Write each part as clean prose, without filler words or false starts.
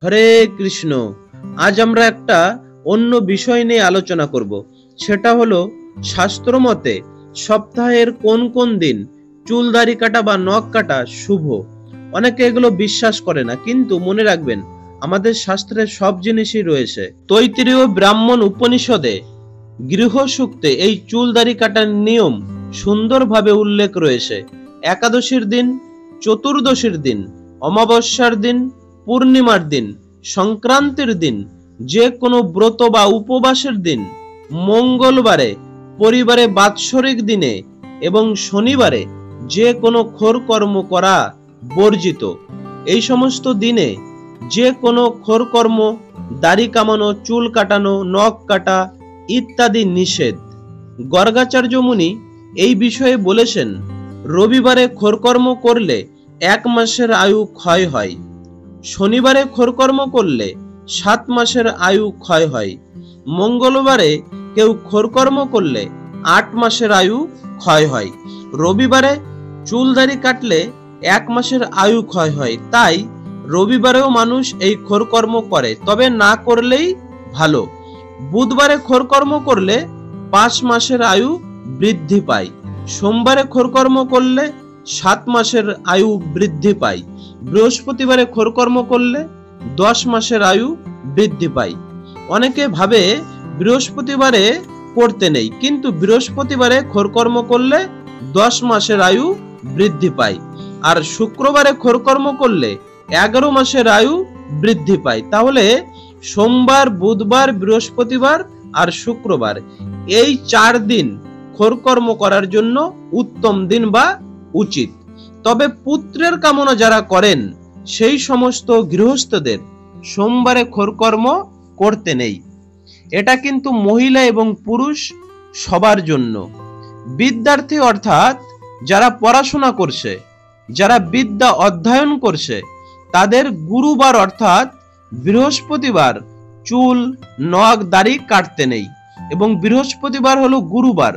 হরে কৃষ্ণ। আজ আমরা একটা অন্য বিষয় নিয়ে আলোচনা করব। সেটা হলো শাস্ত্র মতে সপ্তাহের কোন কোন দিন চুল দাড়ি কাটা বা নখ কাটা শুভ। অনেকে এগুলো বিশ্বাস করে না, কিন্তু মনে রাখবেন আমাদের শাস্ত্রে সব জিনিসই রয়েছে। তৈত্তিরীয় ব্রাহ্মণ উপনিষদে গৃহসূক্তে এই চুল দাড়ি কাটার নিয়ম সুন্দরভাবে উল্লেখ রয়েছে। একাদশীর দিন, চতুর্দশীর দিন, অমাবস্যার দিন, পূর্ণিমার দিন, সংক্রান্তির দিন, যে কোনো ব্রত বা উপবাসের দিন, মঙ্গলবারে, পরিবারে বাৎসরিক দিনে এবং শনিবারে যে কোনো খোর কর্ম করা বর্জিত। এই সমস্ত দিনে যে কোনো খোর কর্ম, দাড়ি কামানো, চুল কাটানো, নখ কাটা ইত্যাদি নিষেধ। গর্গাচার্য মুনি এই বিষয়ে বলেছেন, রবিবারে খোরকর্ম করলে 1 মাসের আয়ু ক্ষয় হয়, শনিবারে খোরকর্ম করলে 7 মাসের আয়ু ক্ষয় হয়, মঙ্গলবারে কেউ খোরকর্ম করলে 8 মাসের আয়ু ক্ষয় হয়, রবিবারে চুল দাড়ি কাটলে 1 মাসের আয়ু ক্ষয় হয়। তাই রবিবারেও মানুষ এই খোরকর্ম করে, তবে না করলেই ভালো। বুধবারে খোরকর্ম করলে 5 মাসের আয়ু বৃদ্ধি পায়, সোমবারে খোরকর্ম করলে 7 মাসের আয়ু বৃদ্ধি পায়, বৃহস্পতিবারে খোরকর্ম করলে 10 মাসের আয়ু বৃদ্ধি পায়। অনেকে ভাবে বৃহস্পতিবারে করতে নেই, কিন্তু বৃহস্পতিবারে খোরকর্ম করলে 10 মাসের আয়ু বৃদ্ধি পায়, আর শুক্রবারে খোরকর্ম করলে 11 মাসের আয়ু বৃদ্ধি পায়। তাহলে সোমবার, বুধবার, বৃহস্পতিবার আর শুক্রবার এই 4 দিন খোরকর্ম করার জন্য উত্তম দিন বা উচিত। তবে পুত্রের কামনা যারা করেন সেই সমস্ত গৃহস্থদের সোমবারে খোরকর্ম করতে নেই। এটা কিন্তু মহিলা এবং পুরুষ সবার জন্য। বিদ্যার্থী অর্থাৎ যারা পড়াশোনা করছে, যারা বিদ্যা অধ্যয়ন করছে, তাদের গুরুবার অর্থাৎ বৃহস্পতিবার চুল, নখ, দাড়ি কাটতে নেই। এবং বৃহস্পতিবার হলো গুরুবার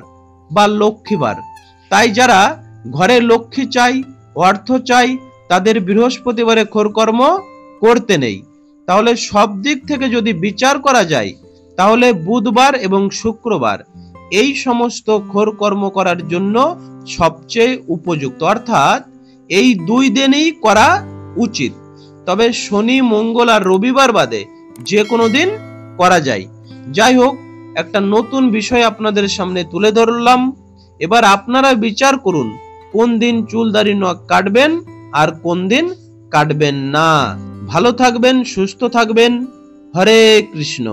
বা লক্ষ্মীবার। তাই যারা ঘরে লক্ষ্মী চাই, অর্থ চাই, তাদের বৃহস্পতিবারে খোরকর্ম করতে নেই। তাহলে সব দিক থেকে যদি বিচার করা যায়, তাহলে বুধবার এবং শুক্রবার এই সমস্ত খোরকর্ম করার জন্য সবচেয়ে উপযুক্ত, অর্থাৎ এই 2 দিনই করা উচিত। তবে শনি, মঙ্গল আর রবিবার বাদে যে কোনো দিন করা যায়। যাই হোক, একটা নতুন বিষয় আপনাদের সামনে তুলে ধরলাম। এবার আপনারা বিচার করুন কোন দিন চুল দাড়ি নখ কাটবেন আর কোন দিন কাটবেন না। ভালো থাকবেন, সুস্থ থাকবেন। হরে কৃষ্ণ।